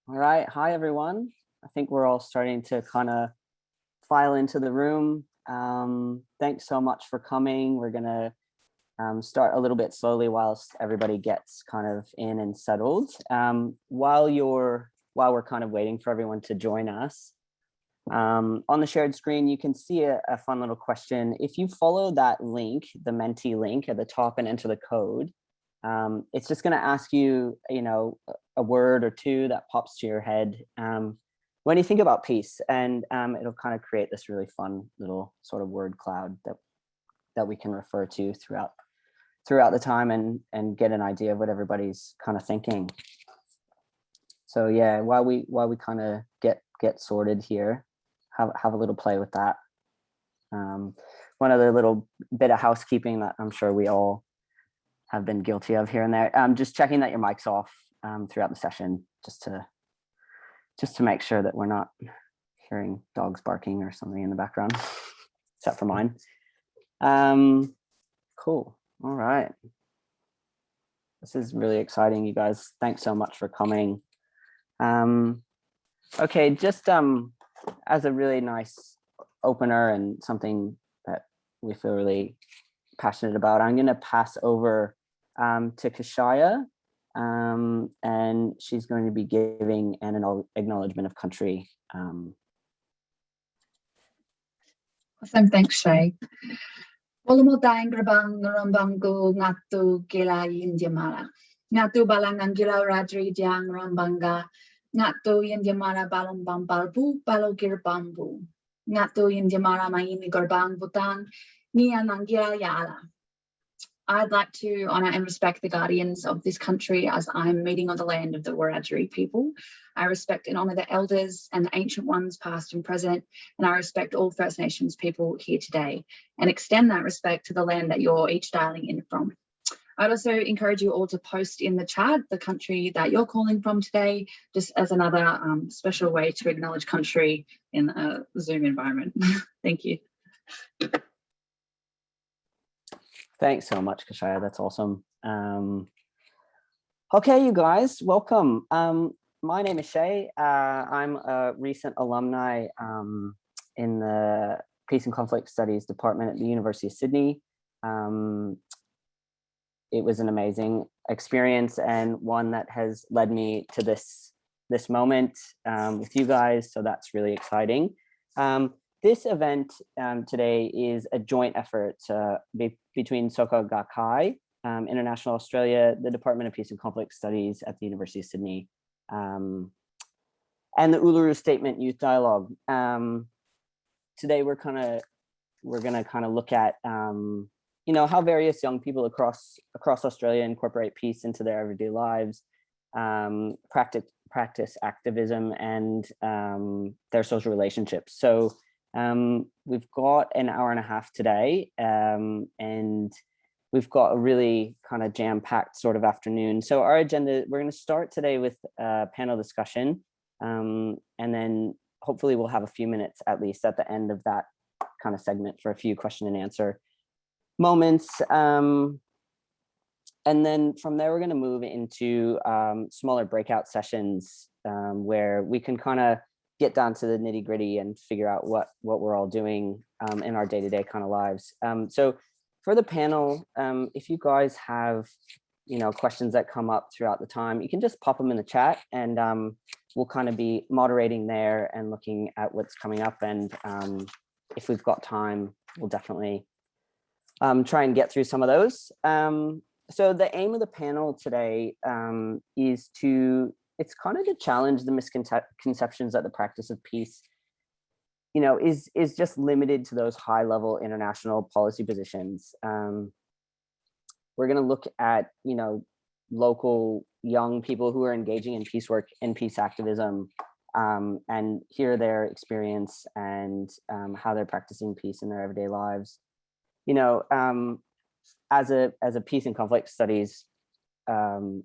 All right. Hi, everyone. I think we're all starting to kind of file into the room. Thanks so much for coming. We're going to start a little bit slowly whilst everybody gets kind of in and settled. While we're kind of waiting for everyone to join us, on the shared screen, you can see a fun little question. If you follow that link, the Menti link at the top and enter the code, it's just going to ask you, a word or two that pops to your head when you think about peace, and it'll kind of create this really fun little sort of word cloud that we can refer to throughout the time and get an idea of what everybody's kind of thinking. So yeah, while we kind of get sorted here, have a little play with that. One other little bit of housekeeping that I'm sure we all have been guilty of here and there. Just checking that your mic's off throughout the session, just to make sure that we're not hearing dogs barking or something in the background, except for mine. Cool. All right. This is really exciting, you guys. Thanks so much for coming. Okay, just as a really nice opener and something that we feel really passionate about, I'm going to pass over to Kishaya, and she's going to be giving an acknowledgement of country. Awesome, thanks, Shay. Wala tayong grabang rambanggo ngatu kila Indiamara. Ngatu balangang kila radri diang rambanga. Ngatu Indiamara balong bambalbu balo girbambu. Ngatu Indiamara maini gorbang butang nianang kila yala. I'd like to honour and respect the guardians of this country as I'm meeting on the land of the Wiradjuri people. I respect and honour the elders and the ancient ones past and present, and I respect all First Nations people here today and extend that respect to the land that you're each dialing in from. I'd also encourage you all to post in the chat the country that you're calling from today, just as another special way to acknowledge country in a Zoom environment. Thank you. Thanks so much, Kishaya. That's awesome. Okay, you guys, welcome. My name is Shay. I'm a recent alumni in the Peace and Conflict Studies Department at the University of Sydney. It was an amazing experience and one that has led me to this moment with you guys. So that's really exciting. This event today is a joint effort between Soka Gakkai, International Australia, the Department of Peace and Conflict Studies at the University of Sydney, and the Uluru Statement Youth Dialogue. Today we're gonna kind of look at how various young people across Australia incorporate peace into their everyday lives, practice activism, and their social relationships. So we've got an hour and a half today, and we've got a really kind of jam-packed sort of afternoon. So our agenda, we're going to start today with a panel discussion, and then hopefully we'll have a few minutes at least at the end of that kind of segment for a few question and answer moments. And then from there, we're going to move into smaller breakout sessions where we can kind of get down to the nitty gritty and figure out what we're all doing in our day-to-day kind of lives. So for the panel, if you guys have, questions that come up throughout the time, you can just pop them in the chat, and we'll kind of be moderating there and looking at what's coming up. And if we've got time, we'll definitely try and get through some of those. So the aim of the panel today is it's kind of to challenge the misconceptions that the practice of peace, is just limited to those high level international policy positions. We're going to look at, local young people who are engaging in peace work and peace activism, and hear their experience and how they're practicing peace in their everyday lives. As a peace and conflict studies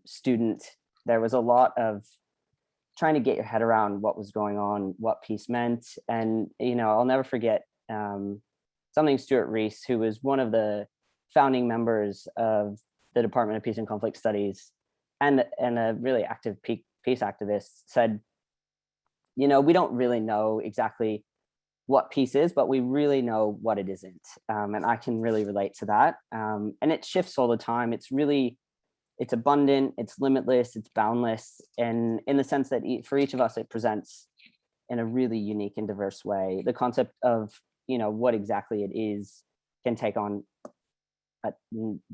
student, there was a lot of trying to get your head around what was going on, what peace meant. And, I'll never forget something Stuart Rees, who was one of the founding members of the Department of Peace and Conflict Studies and a really active peace activist, said we don't really know exactly what peace is, but we really know what it isn't. And I can really relate to that. And it shifts all the time. It's abundant, it's limitless, it's boundless. And in the sense that for each of us, it presents in a really unique and diverse way. The concept of, what exactly it is can take on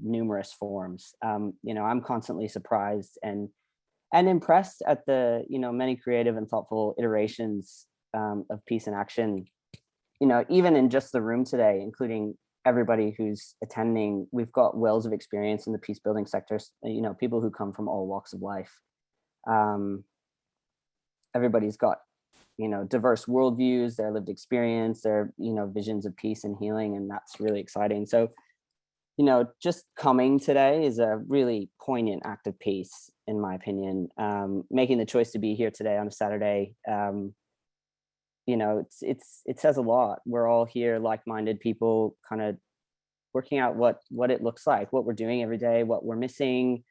numerous forms. I'm constantly surprised and impressed at the, many creative and thoughtful iterations of peace in action. Even in just the room today, including everybody who's attending, we've got wells of experience in the peace building sector, people who come from all walks of life. Everybody's got, diverse worldviews, their lived experience, their, visions of peace and healing, and that's really exciting. So, just coming today is a really poignant act of peace, in my opinion. Making the choice to be here today on a Saturday, it says a lot. We're all here, like-minded people, kind of working out what it looks like, what we're doing every day, what we're missing,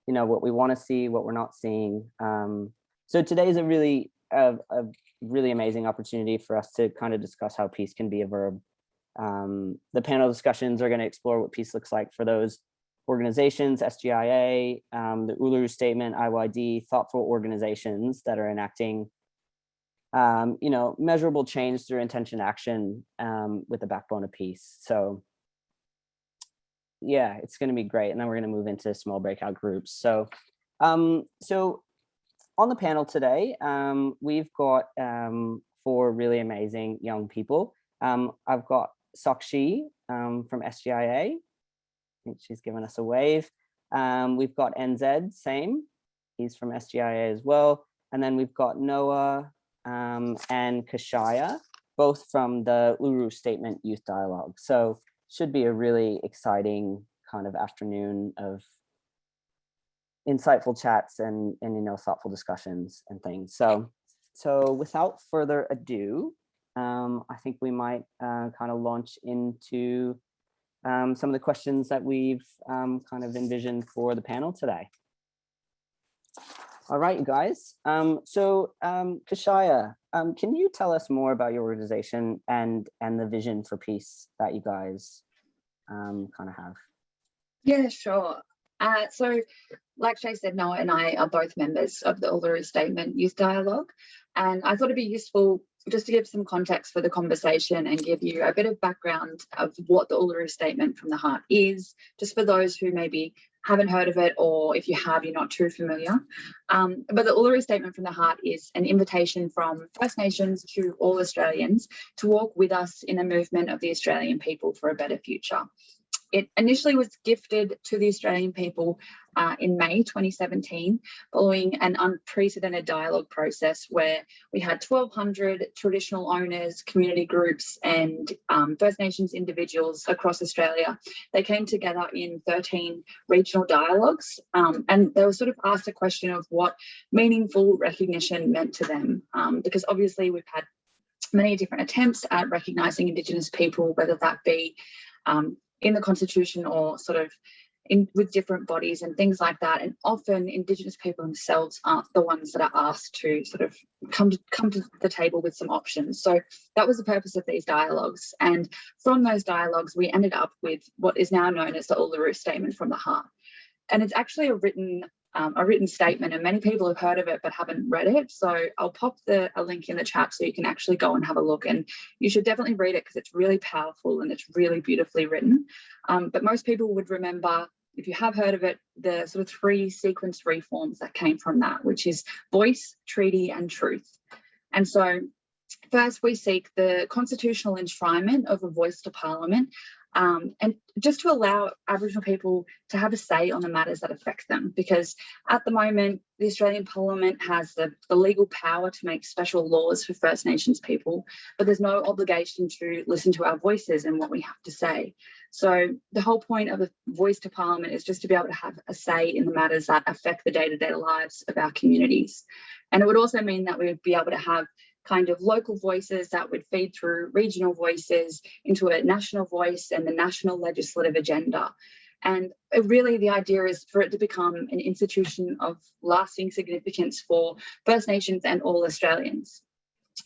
what we want to see, what we're not seeing. So today is a really amazing opportunity for us to kind of discuss how peace can be a verb. The panel discussions are going to explore what peace looks like for those organizations, SGIA, the Uluru Statement, IYD, thoughtful organizations that are enacting measurable change through intention action with the backbone of peace. So yeah, it's going to be great. And then we're going to move into small breakout groups. So on the panel today, we've got 4 really amazing young people. I've got Sakshi from SGIA. I think she's given us a wave. We've got NZ, same. He's from SGIA as well. And then we've got Noah and Kishaya, both from the Uluru Statement Youth Dialogue. So should be a really exciting kind of afternoon of insightful chats and thoughtful discussions and things. So without further ado, I think we might kind of launch into some of the questions that we've kind of envisioned for the panel today. All right, you guys. Kishaya, can you tell us more about your organization and the vision for peace that you guys kind of have? Yeah, sure. So like Shay said, Noah and I are both members of the Uluru Statement Youth Dialogue, and I thought it'd be useful just to give some context for the conversation and give you a bit of background of what the Uluru Statement from the Heart is, just for those who maybe haven't heard of it, or if you have, you're not too familiar. But the Uluru Statement from the Heart is an invitation from First Nations to all Australians to walk with us in the movement of the Australian people for a better future. It initially was gifted to the Australian people in May 2017, following an unprecedented dialogue process where we had 1,200 traditional owners, community groups, and First Nations individuals across Australia. They came together in 13 regional dialogues, and they were sort of asked a question of what meaningful recognition meant to them, because obviously we've had many different attempts at recognising Indigenous people, whether that be in the Constitution or sort of with different bodies and things like that. And often Indigenous people themselves aren't the ones that are asked to sort of come to the table with some options. So that was the purpose of these dialogues. And from those dialogues, we ended up with what is now known as the Uluru Statement from the Heart. And it's actually a written statement, and many people have heard of it but haven't read it. So I'll pop a link in the chat so you can actually go and have a look, and you should definitely read it because it's really powerful and it's really beautifully written. But most people would remember, if you have heard of it, the sort of 3 sequence reforms that came from that, which is voice, treaty, and truth. And so first we seek the constitutional enshrinement of a voice to Parliament, and just to allow Aboriginal people to have a say on the matters that affect them, because at the moment the Australian Parliament has the legal power to make special laws for First Nations people, but there's no obligation to listen to our voices and what we have to say. So the whole point of a voice to Parliament is just to be able to have a say in the matters that affect the day-to-day lives of our communities. And it would also mean that we would be able to have kind of local voices that would feed through regional voices into a national voice and the national legislative agenda. And really the idea is for it to become an institution of lasting significance for First Nations and all Australians.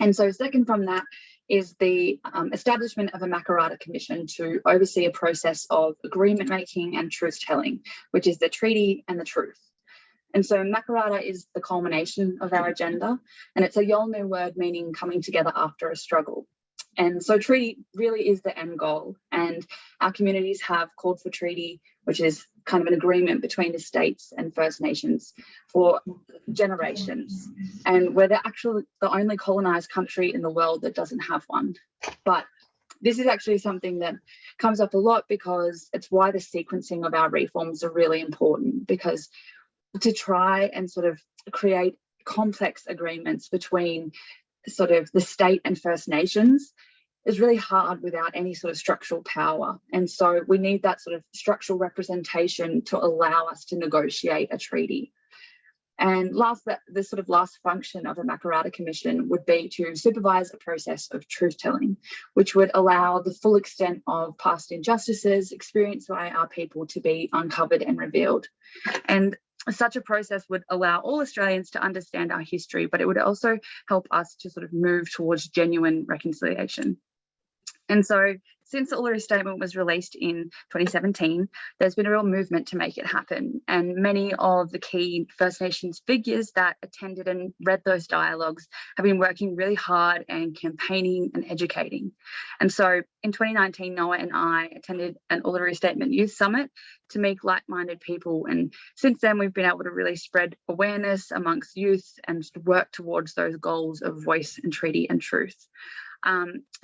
And so second from that is the establishment of a Makarrata Commission to oversee a process of agreement making and truth telling, which is the treaty and the truth. And so Makarrata is the culmination of our agenda, and it's a Yolngu word meaning coming together after a struggle. And so treaty really is the end goal, and our communities have called for treaty, which is kind of an agreement between the states and First Nations for generations. And we're the only colonized country in the world that doesn't have one. But this is actually something that comes up a lot because it's why the sequencing of our reforms are really important, because to try and sort of create complex agreements between sort of the state and First Nations is really hard without any sort of structural power. And so we need that sort of structural representation to allow us to negotiate a treaty. And the sort of last function of a Makarrata Commission would be to supervise a process of truth-telling, which would allow the full extent of past injustices experienced by our people to be uncovered and revealed. And such a process would allow all Australians to understand our history, but it would also help us to sort of move towards genuine reconciliation. And so since the Uluru Statement was released in 2017, there's been a real movement to make it happen. And many of the key First Nations figures that attended and read those dialogues have been working really hard and campaigning and educating. And so in 2019, Noah and I attended an Uluru Statement Youth Summit to meet like-minded people. And since then, we've been able to really spread awareness amongst youth and work towards those goals of voice and treaty and truth.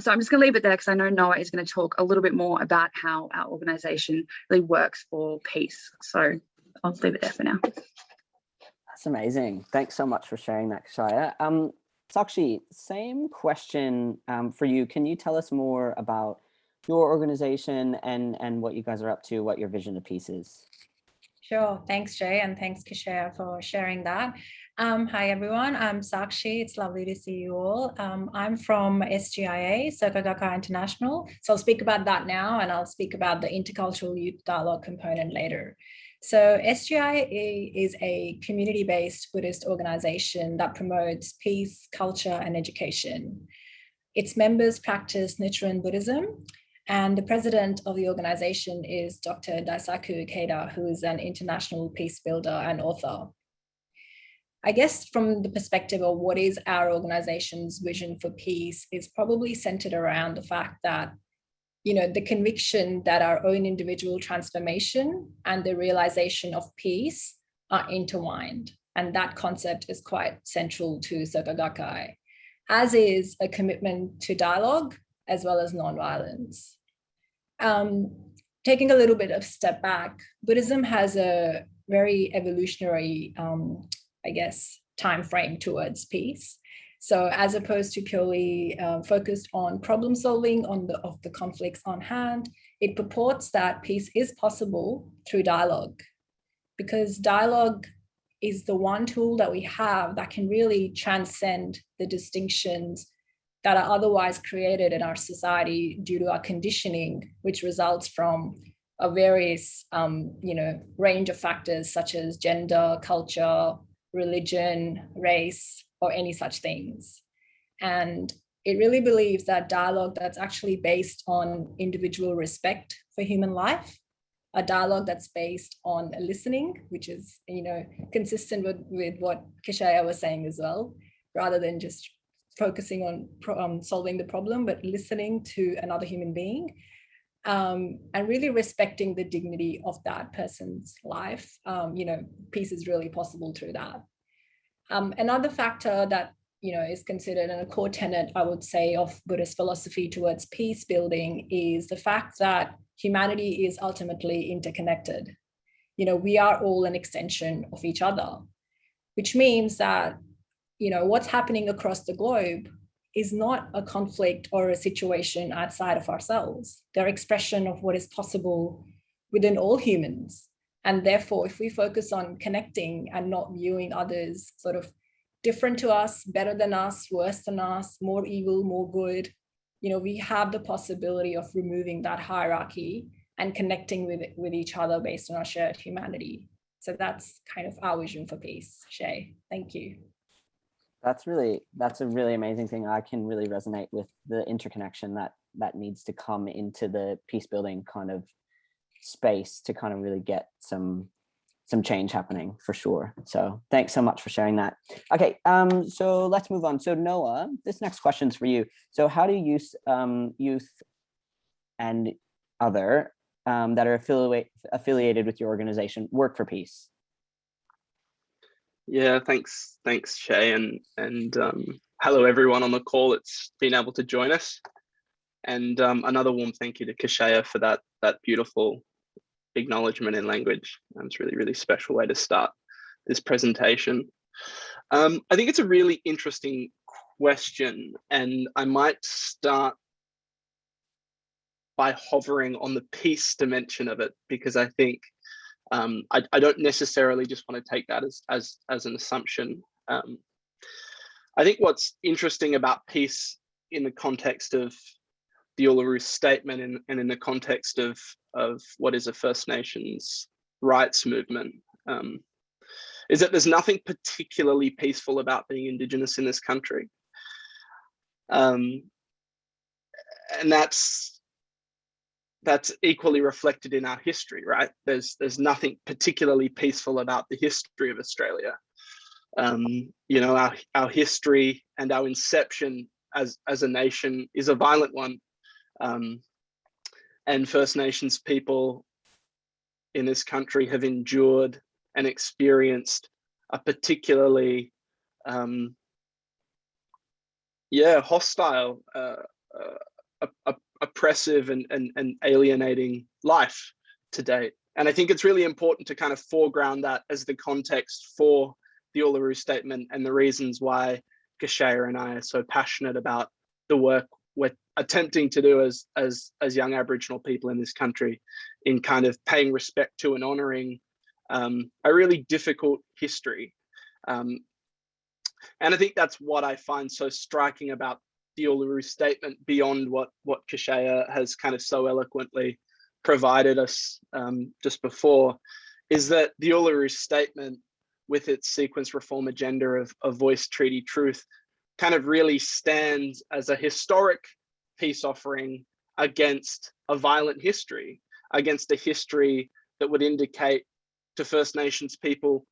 So I'm just going to leave it there because I know Noah is going to talk a little bit more about how our organisation really works for peace. So I'll leave it there for now. That's amazing. Thanks so much for sharing that, Kishaya. Sakshi, same question for you. Can you tell us more about your organisation and what you guys are up to, what your vision of peace is? Sure. Thanks, Shay, and thanks, Kishaya, for sharing that. Hi, everyone. I'm Sakshi. It's lovely to see you all. I'm from SGIA, Soka Gakkai International. So I'll speak about that now, and I'll speak about the Intercultural Youth Dialogue component later. So SGIA is a community-based Buddhist organization that promotes peace, culture, and education. Its members practice Nichiren Buddhism, and the president of the organization is Dr. Daisaku Ikeda, who is an international peace builder and author. I guess from the perspective of what is our organization's vision for peace is probably centered around the fact that, the conviction that our own individual transformation and the realization of peace are intertwined. And that concept is quite central to Soka Gakkai, as is a commitment to dialogue as well as nonviolence. Taking a little bit of step back, Buddhism has a very evolutionary, time frame towards peace. So as opposed to purely focused on problem solving of the conflicts on hand, it purports that peace is possible through dialogue, because dialogue is the one tool that we have that can really transcend the distinctions that are otherwise created in our society due to our conditioning, which results from a various, range of factors such as gender, culture, religion, race, or any such things. And it really believes that dialogue that's actually based on individual respect for human life, a dialogue that's based on listening, which is, consistent with what Kishaya was saying as well, rather than just focusing on solving the problem, but listening to another human being, and really respecting the dignity of that person's life. Peace is really possible through that. Another factor that, is considered and a core tenet, I would say, of Buddhist philosophy towards peace building is the fact that humanity is ultimately interconnected. We are all an extension of each other, which means that what's happening across the globe is not a conflict or a situation outside of ourselves. They're expression of what is possible within all humans. And therefore, if we focus on connecting and not viewing others sort of different to us, better than us, worse than us, more evil, more good, we have the possibility of removing that hierarchy and connecting with each other based on our shared humanity. So that's kind of our vision for peace. Shay, thank you. That's a really amazing thing. I can really resonate with the interconnection that needs to come into the peace building kind of space to kind of really get some change happening for sure. So thanks so much for sharing that. Okay, so let's move on. So Noah, this next question's for you. So how do youth and other that are affiliated with your organization work for peace? Yeah, thanks, Shay, and hello everyone on the call. It's been able to join us, and another warm thank you to Kishaya for that beautiful acknowledgement in language. It's really, really special way to start this presentation. I think it's a really interesting question, and I might start by hovering on the peace dimension of it, because I think I don't necessarily just want to take that as an assumption. I think what's interesting about peace in the context of the Uluru Statement and in the context of what is a First Nations rights movement is that there's nothing particularly peaceful about being Indigenous in this country. And that's equally reflected in our history, right? There's nothing particularly peaceful about the history of Australia. You know, our history and our inception as a nation is a violent one. And First Nations people in this country have endured and experienced a particularly hostile, oppressive and alienating life to date. And I think it's really important to kind of foreground that as the context for the Uluru Statement and the reasons why Kishaya and I are so passionate about the work we're attempting to do as young Aboriginal people in this country, in kind of paying respect to and honouring a really difficult history. And I think that's what I find so striking about the Uluru Statement, beyond what Kishaya has kind of so eloquently provided us just before, is that the Uluru Statement, with its sequence reform agenda of voice, treaty, truth, kind of really stands as a historic peace offering against a violent history, against a history that would indicate to First Nations people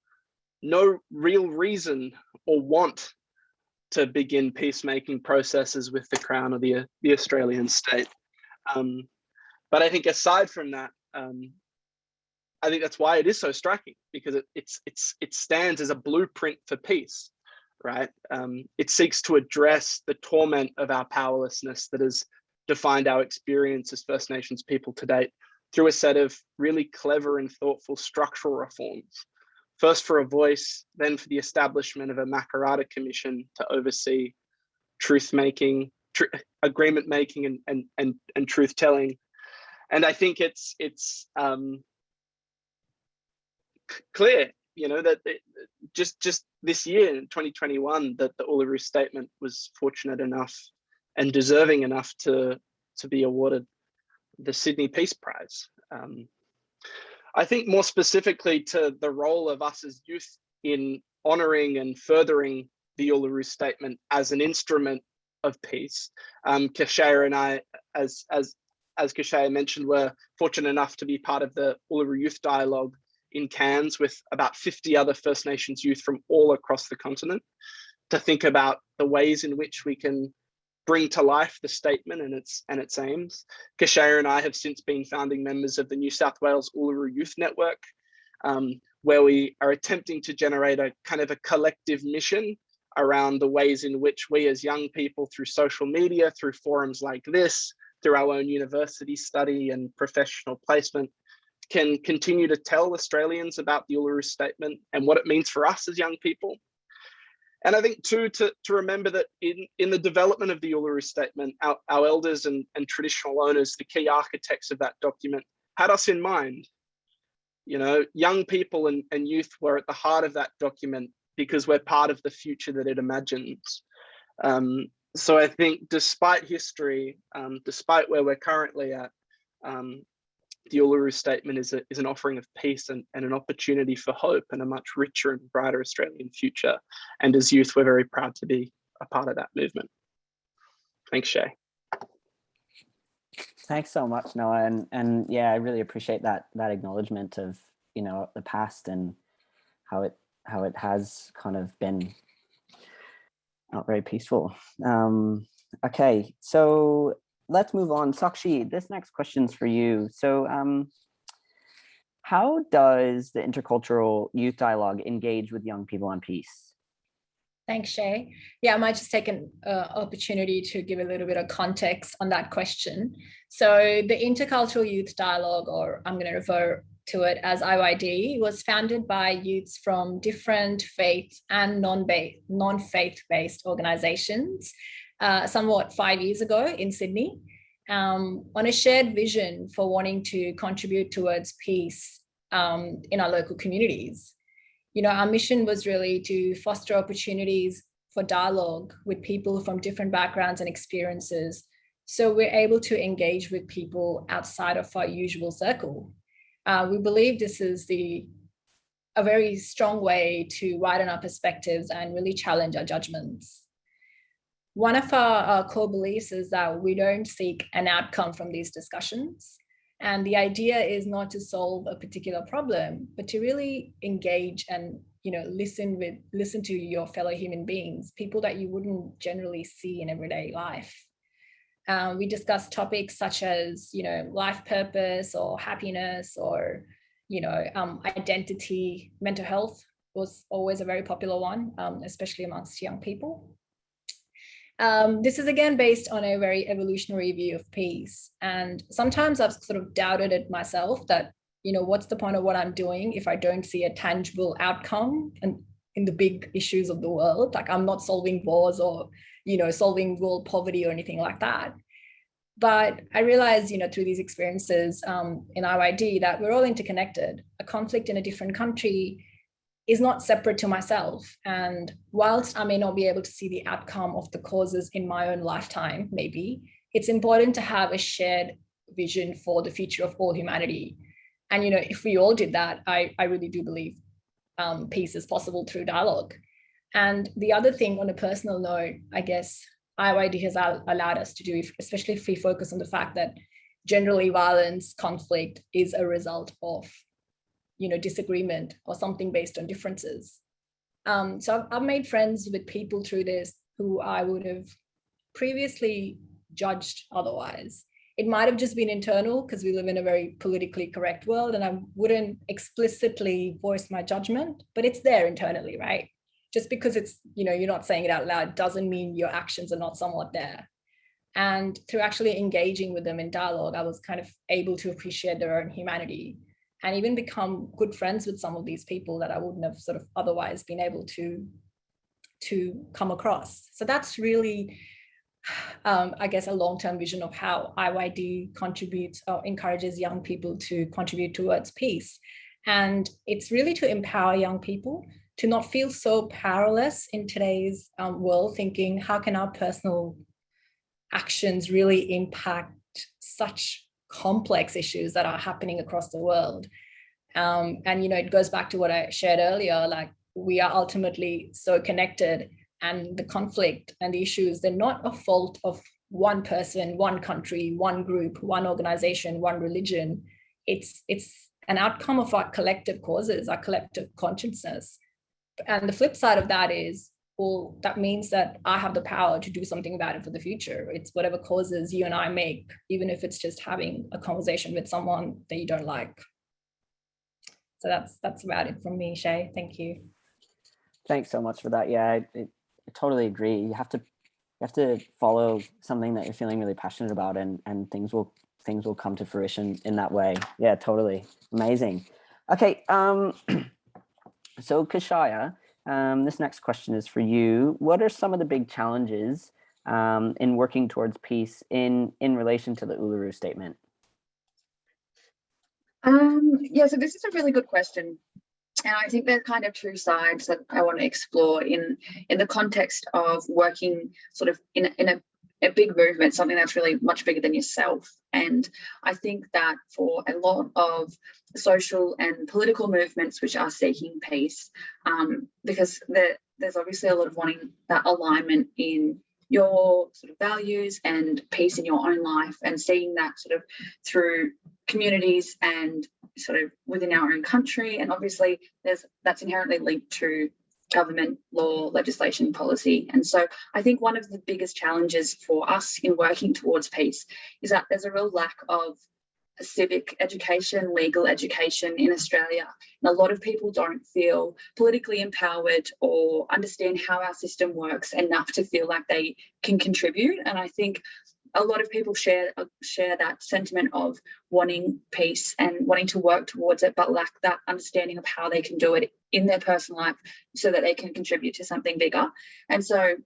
no real reason or want to begin peacemaking processes with the Crown or the Australian state. But I think aside from that, I think that's why it is so striking, because it stands as a blueprint for peace, right? It seeks to address the torment of our powerlessness that has defined our experience as First Nations people to date through a set of really clever and thoughtful structural reforms. First for a voice, then for the establishment of a Makarrata Commission to oversee truth-making, agreement making and truth-telling. And I think it's clear, you know, that just this year in 2021, that the Uluru Statement was fortunate enough and deserving enough to be awarded the Sydney Peace Prize. I think more specifically to the role of us as youth in honouring and furthering the Uluru Statement as an instrument of peace. Kishaya and I, as Kishaya mentioned, were fortunate enough to be part of the Uluru Youth Dialogue in Cairns with about 50 other First Nations youth from all across the continent, to think about the ways in which we can bring to life the statement and its aims. Kishaya and I have since been founding members of the New South Wales Uluru Youth Network, where we are attempting to generate a kind of a collective mission around the ways in which we as young people, through social media, through forums like this, through our own university study and professional placement, can continue to tell Australians about the Uluru Statement and what it means for us as young people. And I think too, to remember that in the development of the Uluru Statement, our elders and traditional owners, the key architects of that document, had us in mind. You know, young people and youth were at the heart of that document because we're part of the future that it imagines. So I think despite history, despite where we're currently at, the Uluru Statement is an offering of peace and an opportunity for hope and a much richer and brighter Australian future. And as youth, we're very proud to be a part of that movement. Thanks, Shay. Thanks so much, Noah. And yeah, I really appreciate that acknowledgement of, you know, the past and how it has kind of been not very peaceful. Okay, so let's move on. Sakshi, this next question's for you. So how does the Intercultural Youth Dialogue engage with young people on peace? Thanks, Shay. Yeah, I might just take an opportunity to give a little bit of context on that question. So the Intercultural Youth Dialogue, or I'm going to refer to it as IYD, was founded by youths from different faith and non-faith-based organizations, somewhat 5 years ago in Sydney, on a shared vision for wanting to contribute towards peace in our local communities. You know, our mission was really to foster opportunities for dialogue with people from different backgrounds and experiences, so we're able to engage with people outside of our usual circle. We believe this is a very strong way to widen our perspectives and really challenge our judgments. One of our core beliefs is that we don't seek an outcome from these discussions. And the idea is not to solve a particular problem, but to really engage and, you know, listen to your fellow human beings, people that you wouldn't generally see in everyday life. We discuss topics such as, you know, life purpose or happiness or, you know, identity. Mental health was always a very popular one, especially amongst young people. This is again based on a very evolutionary view of peace. And sometimes I've sort of doubted it myself that, you know, what's the point of what I'm doing if I don't see a tangible outcome and in the big issues of the world? Like, I'm not solving wars or, you know, solving world poverty or anything like that. But I realized, you know, through these experiences in IYD that we're all interconnected. A conflict in a different country is not separate to myself. And whilst I may not be able to see the outcome of the causes in my own lifetime, maybe, it's important to have a shared vision for the future of all humanity. And, you know, if we all did that, I really do believe peace is possible through dialogue. And the other thing, on a personal note, I guess IYD has allowed us to do, especially if we focus on the fact that generally violence, conflict is a result of, you know, disagreement or something based on differences. So I've made friends with people through this who I would have previously judged otherwise. It might have just been internal because we live in a very politically correct world and I wouldn't explicitly voice my judgment, but it's there internally, right? Just because it's, you know, you're not saying it out loud doesn't mean your actions are not somewhat there. And through actually engaging with them in dialogue, I was kind of able to appreciate their own humanity and even become good friends with some of these people that I wouldn't have sort of otherwise been able to come across. So that's really, I guess, a long-term vision of how IYD contributes or encourages young people to contribute towards peace. And it's really to empower young people to not feel so powerless in today's world, thinking, how can our personal actions really impact such complex issues that are happening across the world? And, you know, it goes back to what I shared earlier, like we are ultimately so connected, and the conflict and the issues, they're not a fault of one person, one country, one group, one organization, one religion. It's an outcome of our collective causes, our collective consciousness. And the flip side of that is, well, that means that I have the power to do something about it for the future. It's whatever causes you and I make, even if it's just having a conversation with someone that you don't like. So that's about it from me, Shay. Thank you. Thanks so much for that. Yeah, I totally agree. You have to follow something that you're feeling really passionate about, and things will come to fruition in that way. Yeah, totally. Amazing. Okay. So Kishaya, this next question is for you. What are some of the big challenges in working towards peace in relation to the Uluru Statement? Yeah, so this is a really good question. And I think there are kind of two sides that I want to explore in the context of working sort of in a big movement, something that's really much bigger than yourself. And I think that for a lot of social and political movements which are seeking peace, because there's obviously a lot of wanting that alignment in your sort of values and peace in your own life, and seeing that sort of through communities and sort of within our own country. And obviously that's inherently linked to government, law, legislation, policy. And so I think one of the biggest challenges for us in working towards peace is that there's a real lack of civic education, legal education in Australia. And a lot of people don't feel politically empowered or understand how our system works enough to feel like they can contribute. And I think a lot of people share that sentiment of wanting peace and wanting to work towards it, but lack that understanding of how they can do it in their personal life so that they can contribute to something bigger. And so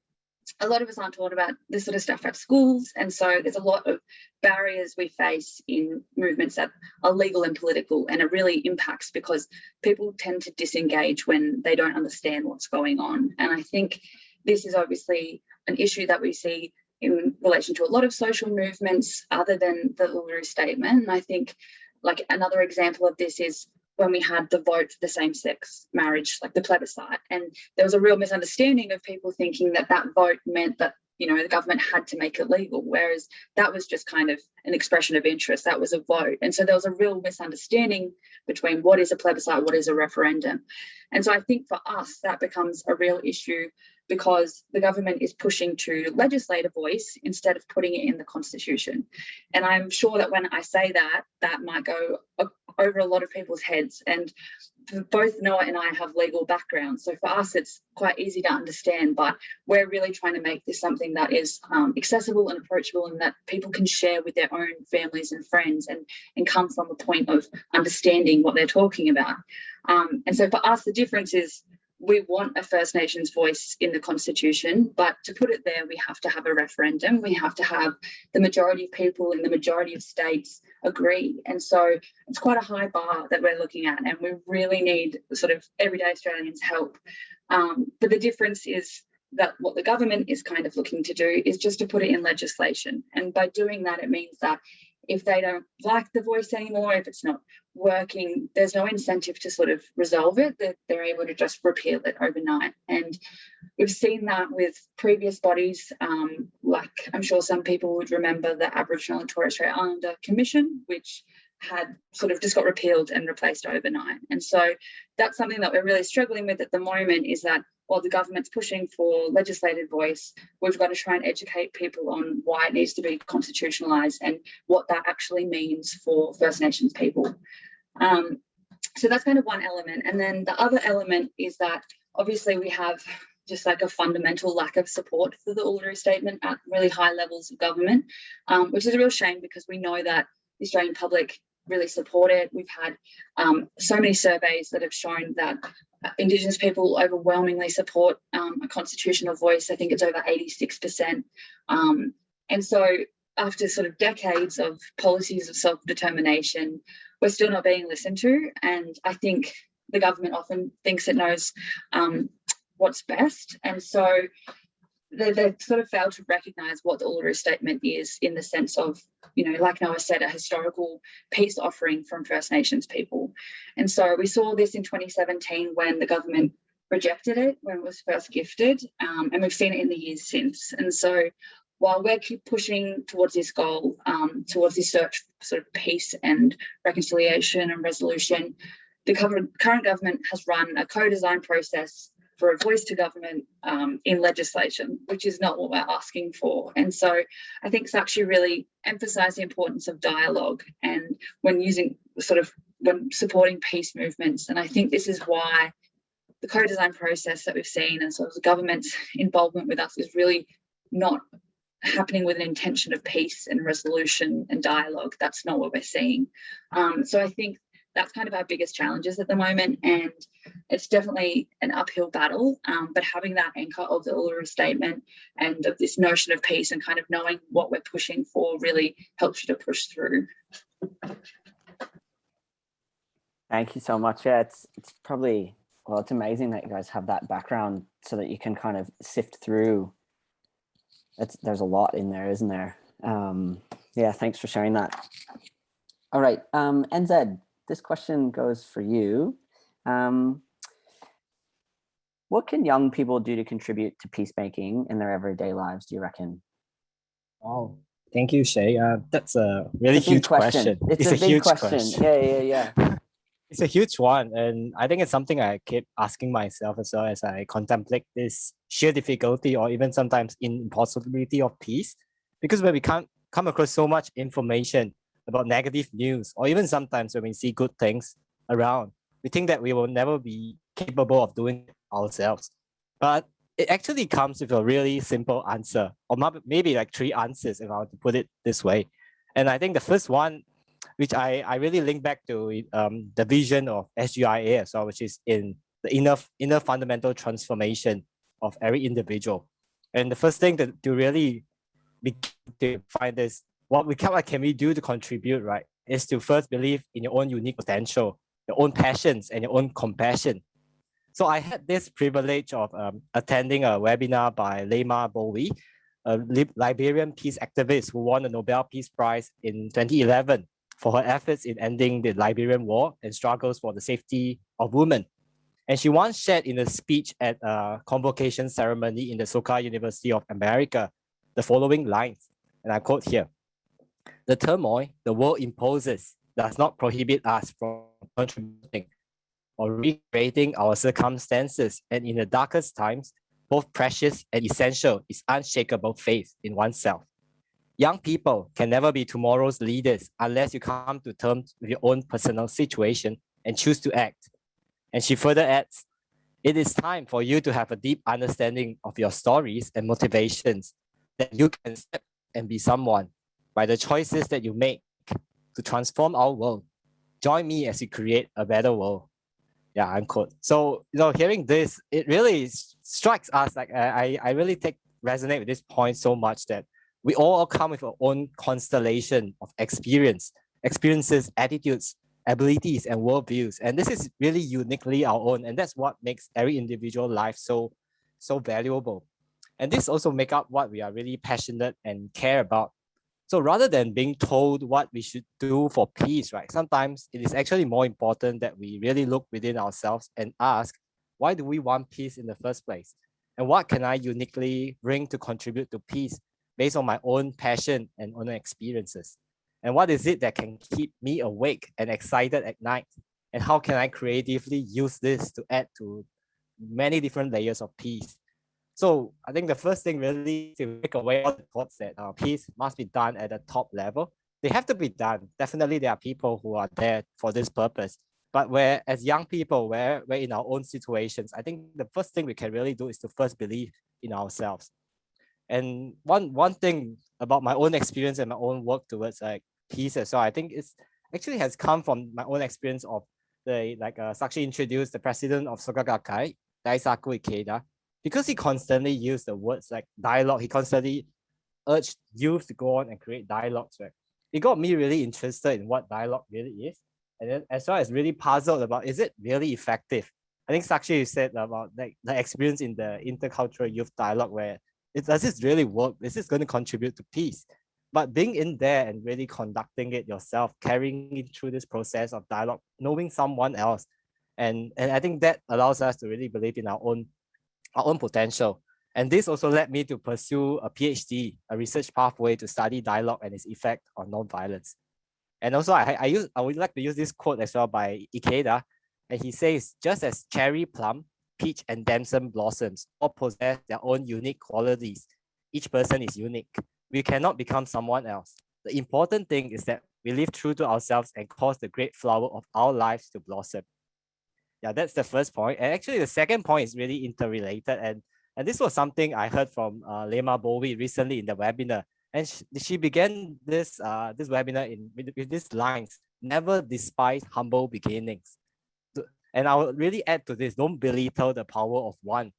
a lot of us aren't taught about this sort of stuff at schools. And so there's a lot of barriers we face in movements that are legal and political, and it really impacts because people tend to disengage when they don't understand what's going on. And I think this is obviously an issue that we see in relation to a lot of social movements other than the Uluru Statement. And I think like another example of this is when we had the vote for the same-sex marriage, like the plebiscite, and there was a real misunderstanding of people thinking that that vote meant that, you know, the government had to make it legal, whereas that was just kind of an expression of interest. That was a vote. And so there was a real misunderstanding between what is a plebiscite, what is a referendum. And so I think for us, that becomes a real issue because the government is pushing to legislate a voice instead of putting it in the Constitution. And I'm sure that when I say that, that might go over a lot of people's heads. And both Noah and I have legal backgrounds, so for us it's quite easy to understand, but we're really trying to make this something that is accessible and approachable, and that people can share with their own families and friends, and come from a point of understanding what they're talking about. And so for us, the difference is we want a First Nations voice in the Constitution, but to put it there, we have to have a referendum. We have to have the majority of people in the majority of states agree. And so it's quite a high bar that we're looking at, and we really need sort of everyday Australians' help. But the difference is that what the government is kind of looking to do is just to put it in legislation. And by doing that, it means that if they don't like the voice anymore, if it's not working, there's no incentive to sort of resolve it, that they're able to just repeal it overnight. And we've seen that with previous bodies, like I'm sure some people would remember the Aboriginal and Torres Strait Islander Commission, which had sort of just got repealed and replaced overnight. And so that's something that we're really struggling with at the moment, is that while the government's pushing for legislated voice, we've got to try and educate people on why it needs to be constitutionalised and what that actually means for First Nations people. So that's kind of one element. And then the other element is that obviously we have just like a fundamental lack of support for the Uluru Statement at really high levels of government, which is a real shame because we know that the Australian public really support it. We've had so many surveys that have shown that Indigenous people overwhelmingly support a constitutional voice. I think it's over 86%. And so after sort of decades of policies of self-determination, we're still not being listened to. And I think the government often thinks it knows what's best. And so they sort of failed to recognise what the Uluru Statement is, in the sense of, you know, like Noah said, a historical peace offering from First Nations people. And so we saw this in 2017 when the government rejected it, when it was first gifted, and we've seen it in the years since. And so while we keep pushing towards this goal, towards this search for sort of peace and reconciliation and resolution, the current government has run a co-design process for a voice to government in legislation, which is not what we're asking for. And so I think Sakshi really emphasised the importance of dialogue, and when supporting peace movements. And I think this is why the co-design process that we've seen and sort of the government's involvement with us is really not happening with an intention of peace and resolution and dialogue. That's not what we're seeing. So I think that's kind of our biggest challenges at the moment, and it's definitely an uphill battle, but having that anchor of the Uluru Statement and of this notion of peace and kind of knowing what we're pushing for really helps you to push through. Thank you so much. Yeah, it's probably, well, it's amazing that you guys have that background so that you can kind of sift through there's a lot in there, isn't there? Yeah, thanks for sharing that. All right, NZ, this question goes for you. What can young people do to contribute to peacemaking in their everyday lives, do you reckon? Wow, thank you, Shay. That's a really huge question. It's a big huge question. Yeah. It's a huge one. And I think it's something I keep asking myself as well as I contemplate this sheer difficulty or even sometimes impossibility of peace. Because when we come across so much information about negative news, or even sometimes when we see good things around, we think that we will never be capable of doing it ourselves. But it actually comes with a really simple answer, or maybe like 3 answers if I were to put it this way. And I think the first one, which I really link back to the vision of SGIA as well, which is in the inner fundamental transformation of every individual. And the first thing to really begin to find is what can we do to contribute, right? Is to first believe in your own unique potential, your own passions, and your own compassion. So I had this privilege of attending a webinar by Lema Bowie, a Liberian peace activist who won the Nobel Peace Prize in 2011 for her efforts in ending the Liberian War and struggles for the safety of women. And she once shared in a speech at a convocation ceremony in the Soka University of America the following lines, and I quote here: "The turmoil the world imposes does not prohibit us from contributing or recreating our circumstances, and in the darkest times, both precious and essential is unshakable faith in oneself. Young people can never be tomorrow's leaders unless you come to terms with your own personal situation and choose to act." And she further adds, "It is time for you to have a deep understanding of your stories and motivations, that you can step and be someone by the choices that you make to transform our world. Join me as we create a better world." Yeah, unquote. So, hearing this, it really strikes us, like I really resonate with this point so much, that we all come with our own constellation of experiences, attitudes, abilities, and worldviews. And this is really uniquely our own. And that's what makes every individual life so valuable. And this also make up what we are really passionate and care about. So rather than being told what we should do for peace, right? Sometimes it is actually more important that we really look within ourselves and ask, why do we want peace in the first place? And what can I uniquely bring to contribute to peace based on my own passion and own experiences? And what is it that can keep me awake and excited at night? And how can I creatively use this to add to many different layers of peace? So I think the first thing really to take away all the thoughts that peace must be done at the top level. They have to be done. Definitely there are people who are there for this purpose. But where as young people, we're in our own situations, I think the first thing we can really do is to first believe in ourselves. And one thing about my own experience and my own work towards like peace as well, I think it's actually has come from my own experience of Sakshi introduced the president of Soka Gakkai, Daisaku Ikeda. Because he constantly used the words like dialogue, he constantly urged youth to go on and create dialogues, right? It got me really interested in what dialogue really is. And then as well as really puzzled about, is it really effective? I think Sakshi said about like the experience in the Intercultural Youth Dialogue where does this really work? Is this going to contribute to peace? But being in there and really conducting it yourself, carrying it through this process of dialogue, knowing someone else. And I think that allows us to really believe in our own potential. And this also led me to pursue a PhD, a research pathway to study dialogue and its effect on nonviolence. And also I would like to use this quote as well by Ikeda. And he says, "Just as cherry, plum, peach, and damson blossoms all possess their own unique qualities, each person is unique. We cannot become someone else. The important thing is that we live true to ourselves and cause the great flower of our lives to blossom." Yeah, that's the first point. And actually the second point is really interrelated. And this was something I heard from Lema Bowie recently in the webinar. And she began this webinar with these lines: "Never despise humble beginnings." And I would really add to this, don't belittle the power of one.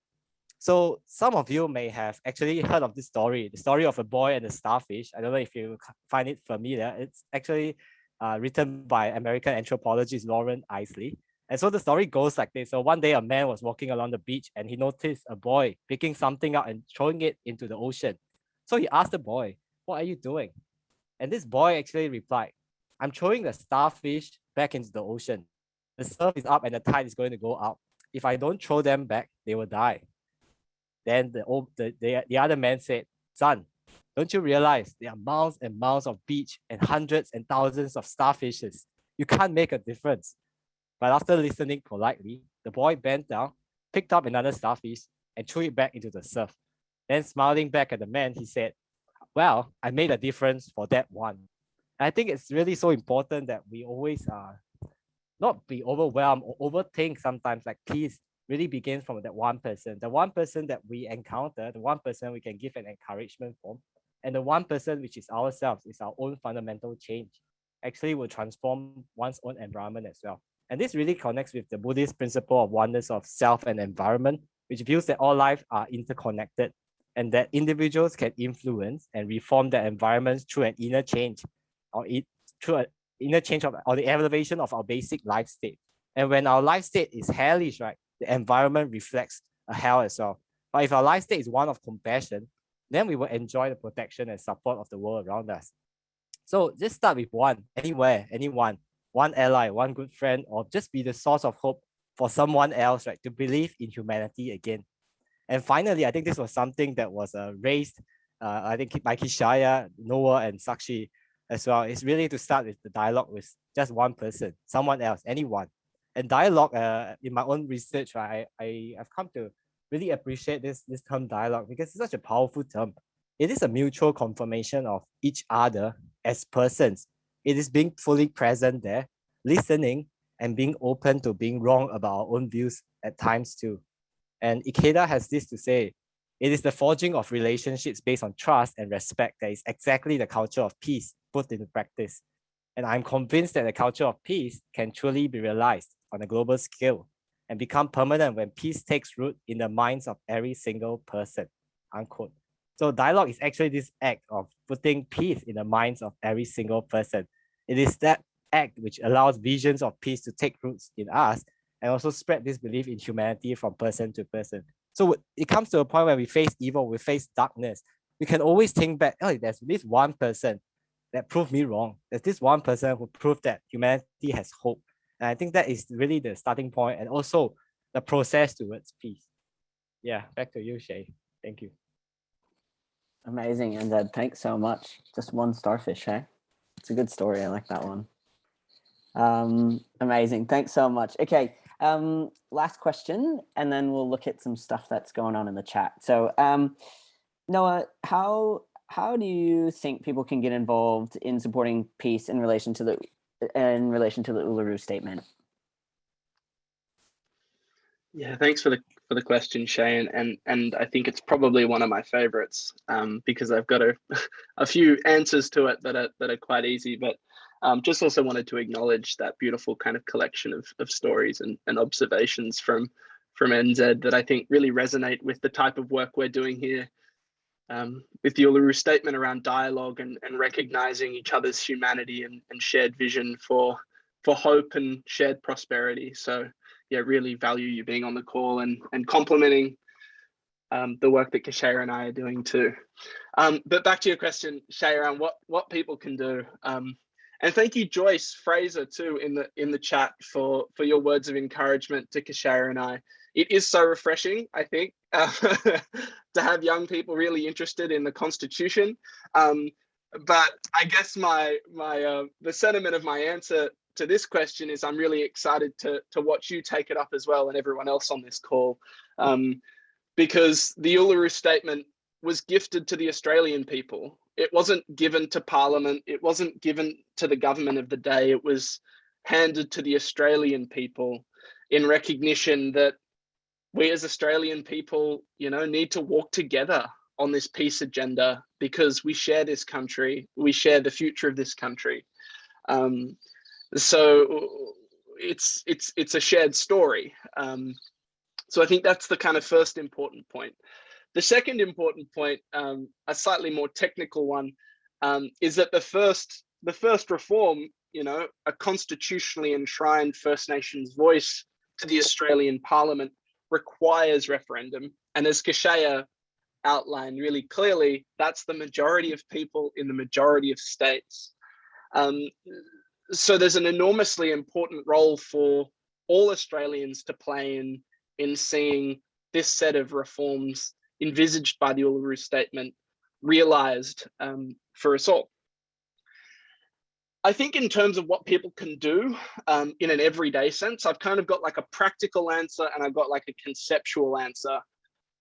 So some of you may have actually heard of this story, the story of a boy and a starfish. I don't know if you find it familiar. It's actually written by American anthropologist Lauren Isley. And so the story goes like this. So one day a man was walking along the beach and he noticed a boy picking something up and throwing it into the ocean. So he asked the boy, "What are you doing?" And this boy actually replied, "I'm throwing the starfish back into the ocean. The surf is up and the tide is going to go out. If I don't throw them back, they will die." Then the other man said, "Son, don't you realize there are miles and miles of beach and hundreds and thousands of starfishes? You can't make a difference." But after listening politely, the boy bent down, picked up another starfish, and threw it back into the surf. Then smiling back at the man, he said, "Well, I made a difference for that one." And I think it's really so important that we always not be overwhelmed or overthink sometimes. Like peace really begins from that one person, the one person that we encounter, the one person we can give an encouragement from, and the one person which is ourselves, is our own fundamental change, actually will transform one's own environment as well. And this really connects with the Buddhist principle of oneness of self and environment, which views that all life are interconnected and that individuals can influence and reform their environments through an inner change through an inner change or the elevation of our basic life state. And when our life state is hellish, right, the environment reflects a hell as well. But if our life state is one of compassion, then we will enjoy the protection and support of the world around us. So just start with one, anywhere, anyone, one ally, one good friend, or just be the source of hope for someone else, right, to believe in humanity again. And finally, I think this was something that was raised, I think by Kishaya, Noah, and Sakshi as well. It's really to start with the dialogue with just one person, someone else, anyone. And dialogue, in my own research, right, I've come to really appreciate this term dialogue because it's such a powerful term. It is a mutual confirmation of each other as persons. It is being fully present there, listening, and being open to being wrong about our own views at times too. And Ikeda has this to say, it is the forging of relationships based on trust and respect that is exactly the culture of peace put into practice. And I'm convinced that the culture of peace can truly be realized on a global scale and become permanent when peace takes root in the minds of every single person, unquote. So dialogue is actually this act of putting peace in the minds of every single person. It is that act which allows visions of peace to take roots in us and also spread this belief in humanity from person to person. So it comes to a point where we face evil, we face darkness. We can always think back, oh, there's this one person that proved me wrong. There's this one person who proved that humanity has hope. And I think that is really the starting point and also the process towards peace. Yeah, back to you, Shay. Thank you. Amazing, and thanks so much. Just one starfish, hey? It's a good story. I like that one. Amazing. Thanks so much. Okay. Last question, and then we'll look at some stuff that's going on in the chat. So, Noah, how do you think people can get involved in supporting peace in relation to the Uluru Statement? Yeah, thanks for the question, Shay, and I think it's probably one of my favorites because I've got a few answers to it that are quite easy, but just also wanted to acknowledge that beautiful kind of collection of stories and observations from NZ that I think really resonate with the type of work we're doing here with the Uluru Statement around dialogue and recognizing each other's humanity and shared vision for hope and shared prosperity. So yeah, really value you being on the call and complimenting the work that Kishaya and I are doing too. But back to your question, Shay, around what people can do. And thank you, Joyce Fraser, too, in the chat for your words of encouragement to Kishaya and I. It is so refreshing, I think, to have young people really interested in the Constitution. But I guess the sentiment of my answer to this question is I'm really excited to watch you take it up as well, and everyone else on this call, because the Uluru Statement was gifted to the Australian people. It wasn't given to Parliament. It wasn't given to the government of the day. It was handed to the Australian people in recognition that we as Australian people, need to walk together on this peace agenda because we share this country. We share the future of this country. So it's a shared story. So I think that's the kind of first important point. The second important point, a slightly more technical one, is that the first reform, a constitutionally enshrined First Nations voice to the Australian Parliament requires referendum. And as Kishaya outlined really clearly, that's the majority of people in the majority of states. So there's an enormously important role for all Australians to play in seeing this set of reforms envisaged by the Uluru Statement realised for us all. I think in terms of what people can do in an everyday sense, I've kind of got like a practical answer and I've got like a conceptual answer.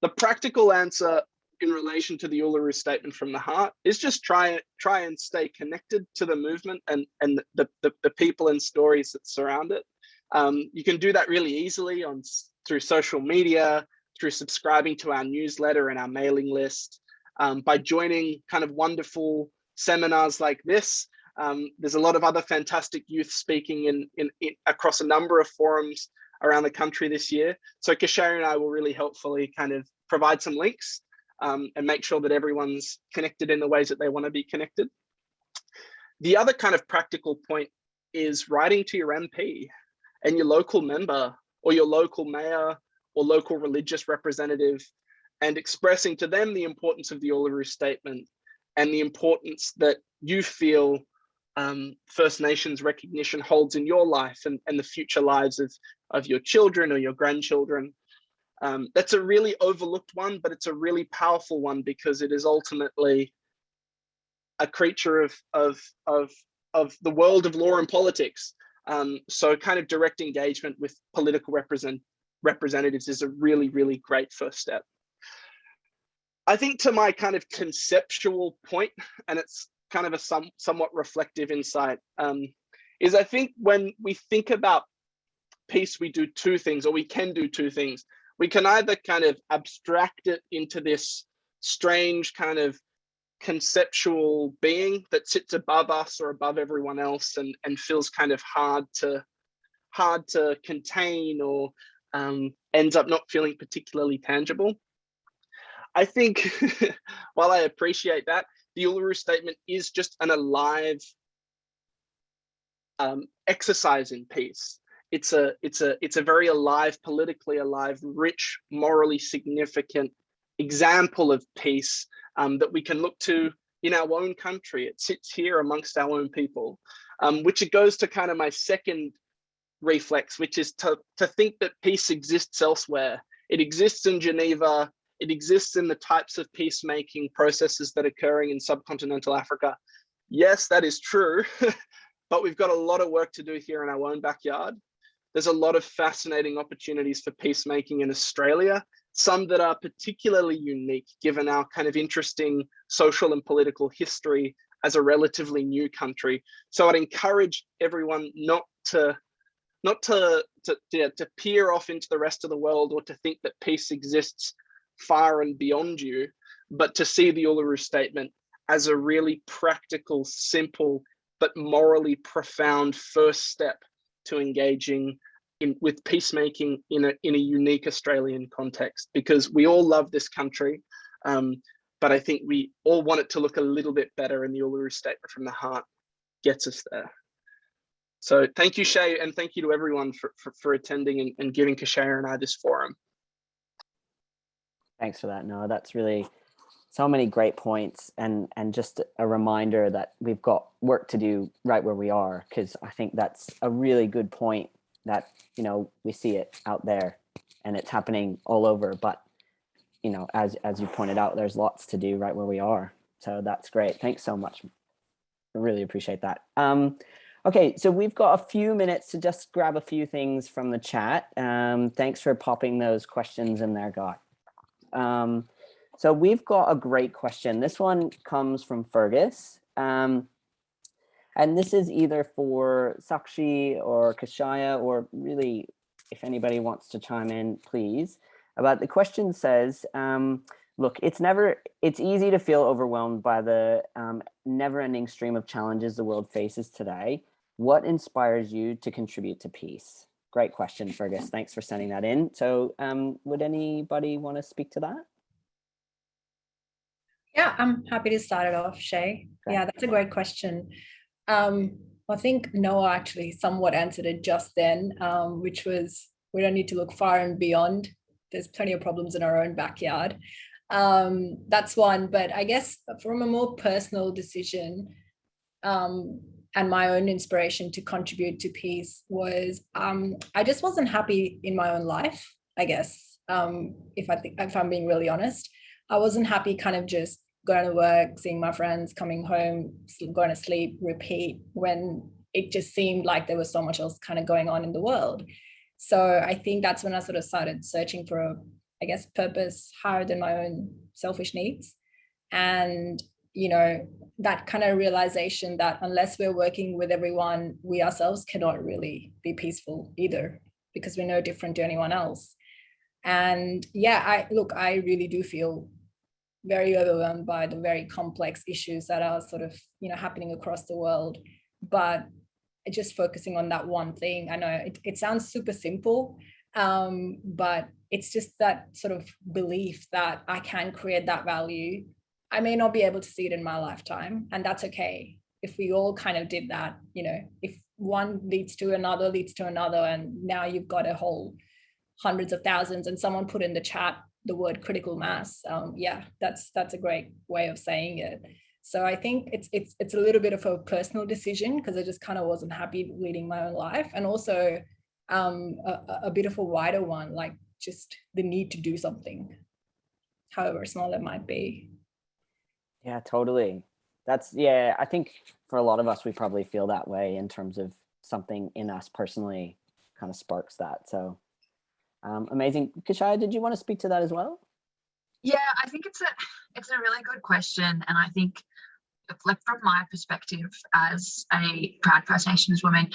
The practical answer in relation to the Uluru Statement from the Heart is just try and stay connected to the movement and the people and stories that surround it. You can do that really easily through social media, through subscribing to our newsletter and our mailing list, by joining kind of wonderful seminars like this. There's a lot of other fantastic youth speaking in across a number of forums around the country this year. So Kishaya and I will really helpfully kind of provide some links and make sure that everyone's connected in the ways that they want to be connected. The other kind of practical point is writing to your MP and your local member or your local mayor or local religious representative and expressing to them the importance of the Uluru Statement and the importance that you feel First Nations recognition holds in your life and the future lives of your children or your grandchildren. That's a really overlooked one, but it's a really powerful one because it is ultimately a creature of the world of law and politics. So kind of direct engagement with political representatives is a really, really great first step. I think to my kind of conceptual point, and it's kind of a somewhat reflective insight, is I think when we think about peace, we do two things, or we can do two things. We can either kind of abstract it into this strange kind of conceptual being that sits above us or above everyone else and feels kind of hard to contain or ends up not feeling particularly tangible. I think while I appreciate that, the Uluru Statement is just an alive exercise in peace. It's a very alive, politically alive, rich, morally significant example of peace that we can look to in our own country. It sits here amongst our own people, which it goes to kind of my second reflex, which is to think that peace exists elsewhere. It exists in Geneva. It exists in the types of peacemaking processes that are occurring in subcontinental Africa. Yes, that is true, but we've got a lot of work to do here in our own backyard. There's a lot of fascinating opportunities for peacemaking in Australia, some that are particularly unique given our kind of interesting social and political history as a relatively new country. So I'd encourage everyone not to peer off into the rest of the world or to think that peace exists far and beyond you, but to see the Uluru Statement as a really practical, simple, but morally profound first step to engaging with peacemaking in a unique Australian context, because we all love this country, but I think we all want it to look a little bit better, and the Uluru Statement from the Heart gets us there. So thank you, Shay, and thank you to everyone for attending and giving Kishaya and I this forum. Thanks for that, Noah. That's really so many great points, and just a reminder that we've got work to do right where we are, because I think that's a really good point that, you know, we see it out there and it's happening all over, but, you know, as you pointed out, there's lots to do right where we are. So that's great. Thanks so much. I really appreciate that. Okay, so we've got a few minutes to just grab a few things from the chat. Thanks for popping those questions in there, guy. So we've got a great question. This one comes from Fergus. And this is either for Sakshi or Kishaya, or really, if anybody wants to chime in, please. But the question says, look, it's easy to feel overwhelmed by the never-ending stream of challenges the world faces today. What inspires you to contribute to peace? Great question, Fergus. Thanks for sending that in. So would anybody want to speak to that? Yeah, I'm happy to start it off, Shay. Great. Yeah, that's a great question. I think Noah actually somewhat answered it just then, which was, we don't need to look far and beyond. There's plenty of problems in our own backyard. That's one. But I guess from a more personal decision, and my own inspiration to contribute to peace was I just wasn't happy in my own life, I guess. If I'm being really honest, I wasn't happy kind of just going to work, seeing my friends, coming home, going to sleep, repeat, when it just seemed like there was so much else kind of going on in the world. So I think that's when I sort of started searching for a, I guess, purpose higher than my own selfish needs. And, you know, that kind of realization that unless we're working with everyone, we ourselves cannot really be peaceful either, because we're no different to anyone else. And yeah, I really do feel very overwhelmed by the very complex issues that are sort of, you know, happening across the world. But just focusing on that one thing, I know it sounds super simple, but it's just that sort of belief that I can create that value. I may not be able to see it in my lifetime, and that's okay. If we all kind of did that, you know, if one leads to another, and now you've got a whole hundreds of thousands, and someone put in the chat the word critical mass. Yeah, that's a great way of saying it. So I think it's a little bit of a personal decision, because I just kind of wasn't happy leading my own life, and also a bit of a wider one, like just the need to do something, however small it might be. Yeah, totally. I think for a lot of us, we probably feel that way in terms of something in us personally kind of sparks that. So amazing. Kishaya, did you want to speak to that as well? Yeah, I think it's a really good question, and I think, like, from my perspective as a proud First Nations woman,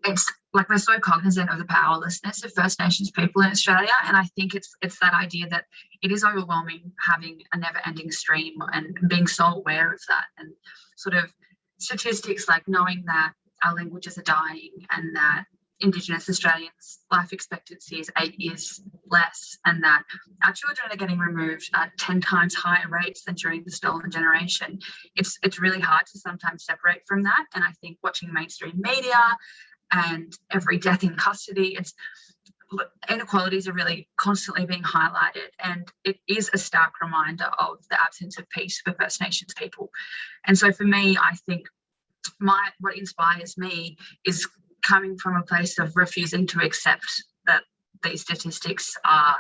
it's like we're so cognizant of the powerlessness of First Nations people in Australia, and I think it's that idea that it is overwhelming having a never-ending stream and being so aware of that, and sort of statistics like knowing that our languages are dying and that Indigenous Australians' life expectancy is 8 years less, and that our children are getting removed at 10 times higher rates than during the stolen generation. It's really hard to sometimes separate from that. And I think watching mainstream media and every death in custody, inequalities are really constantly being highlighted, and it is a stark reminder of the absence of peace for First Nations people. And so for me, I think what inspires me is coming from a place of refusing to accept that these statistics are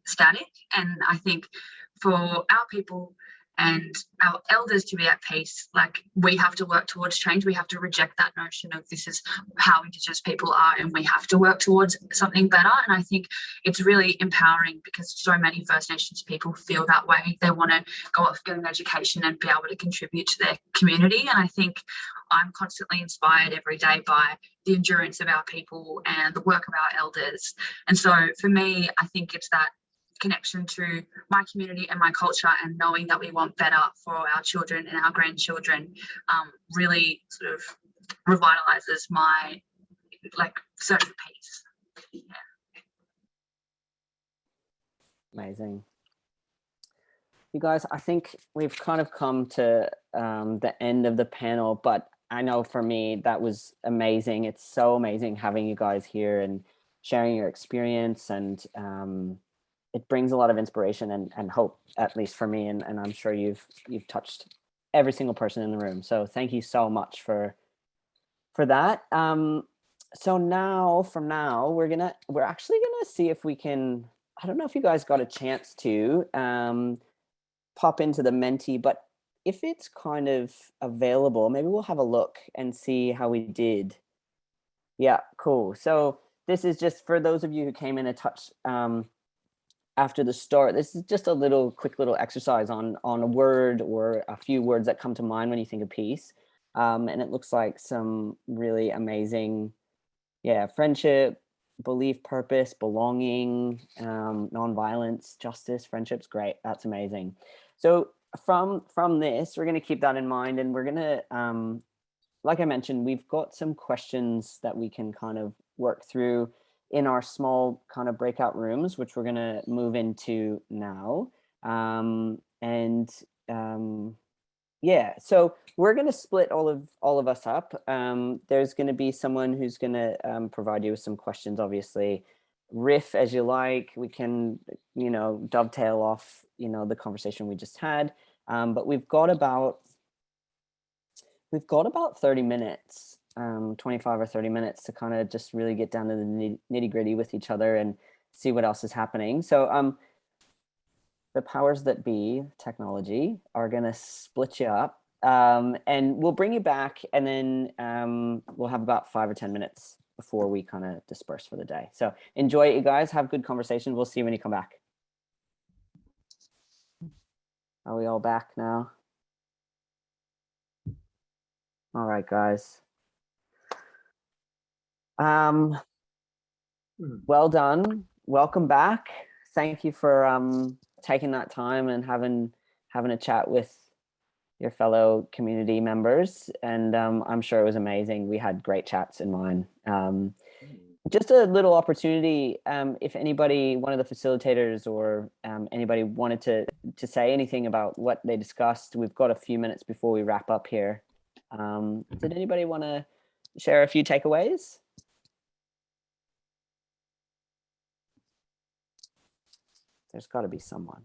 static. And I think for our people and our elders to be at peace, like, we have to work towards change. We have to reject that notion of this is how Indigenous people are, and we have to work towards something better. And I think it's really empowering, because so many First Nations people feel that way. They want to go off, get an education and be able to contribute to their community. And I think I'm constantly inspired every day by the endurance of our people and the work of our elders. And so for me, I think it's that connection to my community and my culture, and knowing that we want better for our children and our grandchildren, really sort of revitalizes my search for peace. Yeah. Amazing. You guys, I think we've kind of come to the end of the panel, but I know for me that was amazing. It's so amazing having you guys here and sharing your experience, and it brings a lot of inspiration and hope, at least for me, and I'm sure you've touched every single person in the room. So thank you so much for that. So from now we're actually gonna see if we can, I don't know if you guys got a chance to pop into the Menti, but if it's kind of available, maybe we'll have a look and see how we did. Yeah, cool. So this is just for those of you who came in a touch after the start. This is just a quick little exercise on a word or a few words that come to mind when you think of peace. And it looks like some really amazing, friendship, belief, purpose, belonging, nonviolence, justice, friendships. Great, that's amazing. So from this, we're going to keep that in mind, and we're going to, like I mentioned, we've got some questions that we can kind of work through in our small kind of breakout rooms, which we're going to move into now. So we're going to split all of us up. There's going to be someone who's going to provide you with some questions, obviously, riff as you like. We can, dovetail off, the conversation we just had. But we've got about 30 minutes, 25 or 30 minutes to kind of just really get down to the nitty gritty with each other and see what else is happening. So the powers that be, technology, are going to split you up, and we'll bring you back, and then we'll have about 5 or 10 minutes before we kind of disperse for the day. So enjoy it, you guys. Have good conversation. We'll see you when you come back. Are we all back now? All right, guys. Well done. Welcome back. Thank you for taking that time and having a chat with your fellow community members. And I'm sure it was amazing. We had great chats in mine. Just a little opportunity, if anybody, one of the facilitators or anybody wanted to say anything about what they discussed. We've got a few minutes before we wrap up here. Did anybody want to share a few takeaways? There's got to be someone.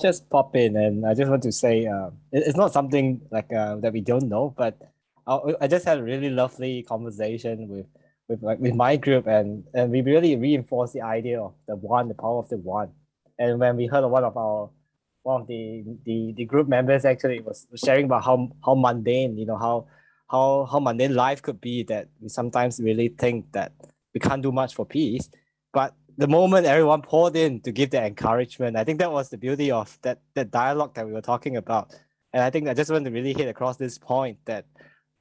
Just pop in, and I just want to say it's not something like that we don't know, but I just had a really lovely conversation with my group, and we really reinforced the idea of the one, the power of the one. And when we heard of one of the group members actually was sharing about how mundane, how mundane life could be, that we sometimes really think that we can't do much for peace, but the moment everyone poured in to give the encouragement, I think that was the beauty of that dialogue that we were talking about. And I think I just want to really hit across this point that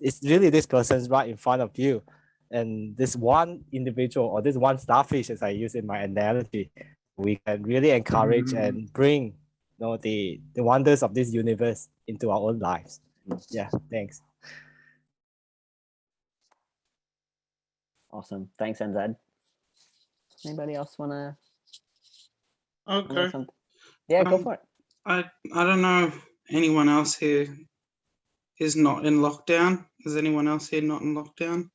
it's really this person's right in front of you. And this one individual, or this one starfish, as I use in my analogy, we can really encourage and bring the wonders of this universe into our own lives. Yeah, thanks. Awesome. Thanks, NZ. Anybody else want to? Okay. Yeah, go for it. I don't know if anyone else here is not in lockdown. Is anyone else here not in lockdown?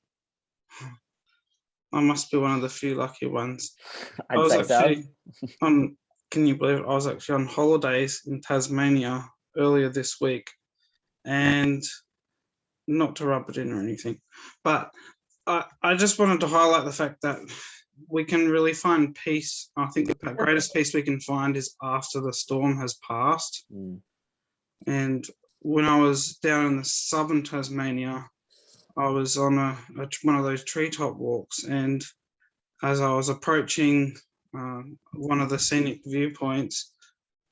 I must be one of the few lucky ones. I'd say so. Can you believe it? I was actually on holidays in Tasmania earlier this week, and not to rub it in or anything, but I just wanted to highlight the fact that we can really find peace. I think the greatest peace we can find is after the storm has passed. And when I was down in the southern Tasmania, I was on one of those treetop walks, and as I was approaching one of the scenic viewpoints,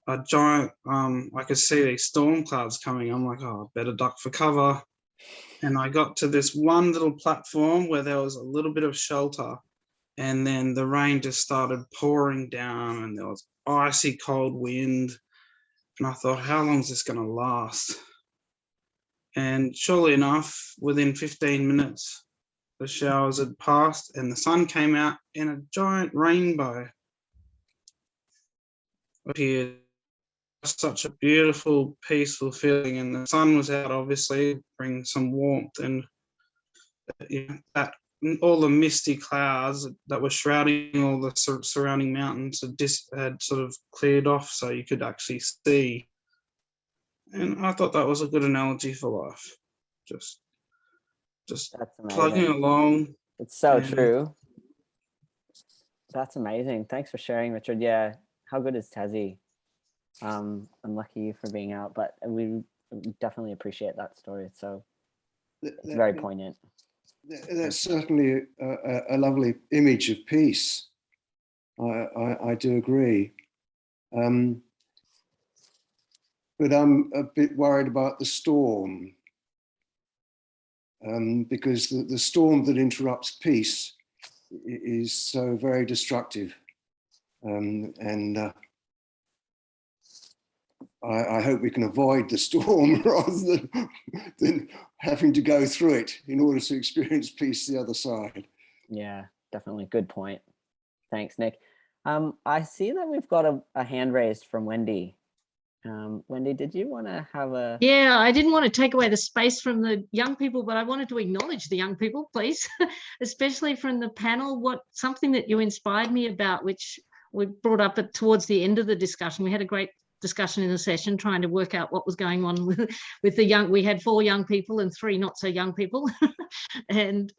a giant, I could see these storm clouds coming. I'm like, oh, I better duck for cover. And I got to this one little platform where there was a little bit of shelter. And then the rain just started pouring down, and there was icy cold wind. And I thought, how long is this going to last? And surely enough, within 15 minutes, the showers had passed and the sun came out in a giant rainbow appeared. Such a beautiful, peaceful feeling. And the sun was out, obviously, bring some warmth, and that all the misty clouds that were shrouding all the surrounding mountains had sort of cleared off, so you could actually see. And I thought that was a good analogy for life. Just plugging along. It's so true. That's amazing. Thanks for sharing, Richard. Yeah, how good is Tassie? I'm lucky for being out, but we definitely appreciate that story. So it's very poignant. That's certainly a lovely image of peace. I do agree. But I'm a bit worried about the storm, because the storm that interrupts peace is so very destructive. I hope we can avoid the storm rather than having to go through it in order to experience peace the other side. Yeah, definitely. Good point. Thanks, Nick. I see that we've got a hand raised from Wendy. Wendy, did you want to have a... Yeah, I didn't want to take away the space from the young people, but I wanted to acknowledge the young people, please, especially from the panel. Something that you inspired me about, which we brought up towards the end of the discussion. We had a great discussion in the session trying to work out what was going on with the young. We had 4 young people and 3 not so young people and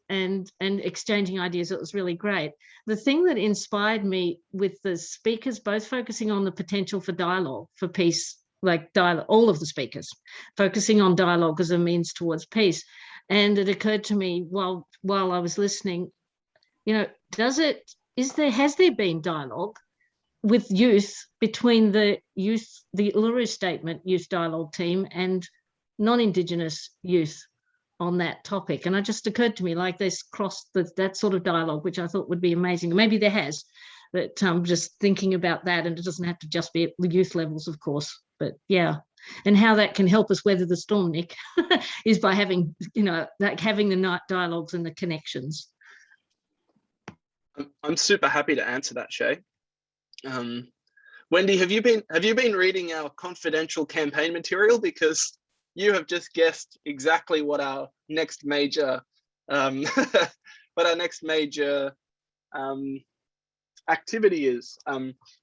exchanging ideas. It was really great. The thing that inspired me with the speakers both focusing on the potential for dialogue, for peace, like dialogue, all of the speakers focusing on dialogue as a means towards peace. And it occurred to me while I was listening, you know, has there been dialogue with youth between the Uluru Statement Youth Dialogue team and non-Indigenous youth on that topic? And it just occurred to me, like, this crossed that sort of dialogue, which I thought would be amazing. Maybe there has, but just thinking about that, and it doesn't have to just be at the youth levels, of course, but yeah. And how that can help us weather the storm, Nick, is by having, you know, like having the dialogues and the connections. I'm super happy to answer that, Shay. Wendy, have you been reading our confidential campaign material? Because you have just guessed exactly what our next major activity is.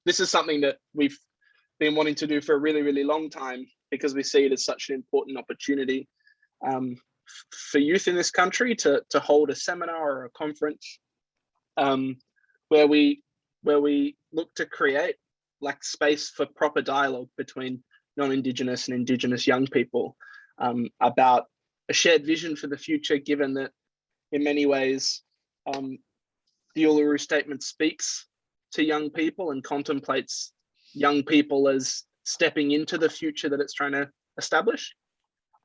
This is something that we've been wanting to do for a really, really long time, because we see it as such an important opportunity for youth in this country to hold a seminar or a conference where we look to create like space for proper dialogue between non-Indigenous and Indigenous young people about a shared vision for the future, given that in many ways the Uluru Statement speaks to young people and contemplates young people as stepping into the future that it's trying to establish.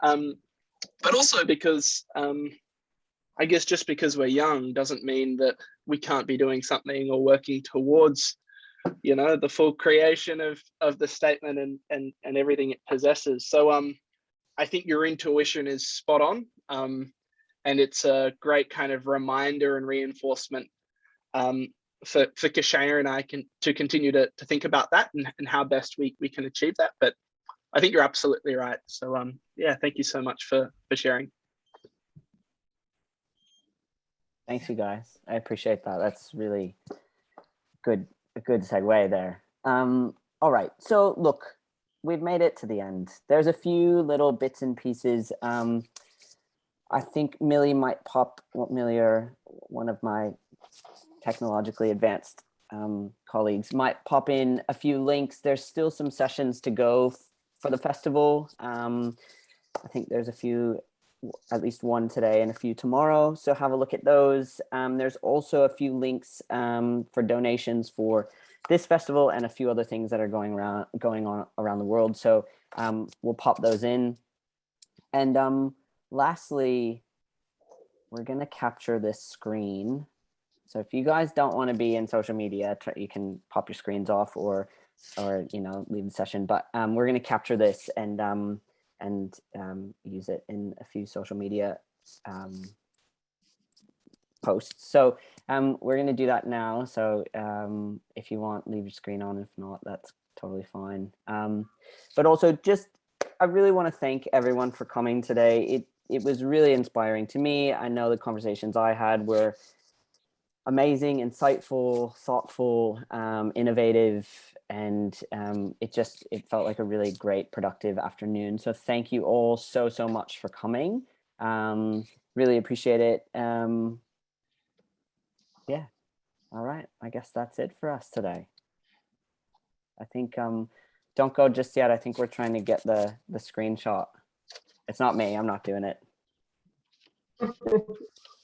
But also because I guess just because we're young doesn't mean that we can't be doing something or working towards, you know, the full creation of the statement and everything it possesses. So I think your intuition is spot on, and it's a great kind of reminder and reinforcement for Kishaya and I to continue to think about that and how best we can achieve that. But I think you're absolutely right. So yeah, thank you so much for sharing. Thanks, you guys. I appreciate that. That's really good. A good segue there. All right. So look, we've made it to the end. There's a few little bits and pieces. I think Millie might pop. Millie, or one of my technologically advanced colleagues, might pop in a few links. There's still some sessions to go for the festival. I think there's a few, at least one today and a few tomorrow. So have a look at those. There's also a few links for donations for this festival and a few other things that are going on around the world. So we'll pop those in. And lastly, we're gonna capture this screen. So if you guys don't want to be in social media, you can pop your screens off or you know, leave the session. But we're gonna capture this and use it in a few social media posts. So we're going to do that now. So if you want, leave your screen on. If not, that's totally fine. But also, just I really want to thank everyone for coming today. It was really inspiring to me. I know the conversations I had were amazing, insightful, thoughtful, innovative, and it felt like a really great, productive afternoon. So thank you all so much for coming. Really appreciate it. Yeah. All right. I guess that's it for us today. I think don't go just yet. I think we're trying to get the screenshot. It's not me. I'm not doing it.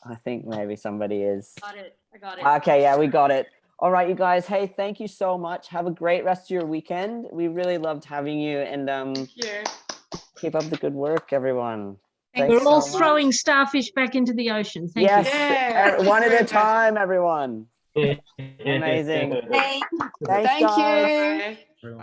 I think maybe somebody is. Got it. I got it. Okay, yeah, we got it. All right, you guys. Hey, thank you so much. Have a great rest of your weekend. We really loved having you, and keep up the good work, everyone. We're all throwing starfish back into the ocean. Thank you. Yes, one at a time, everyone. Amazing. Thank Thanks, guys. you.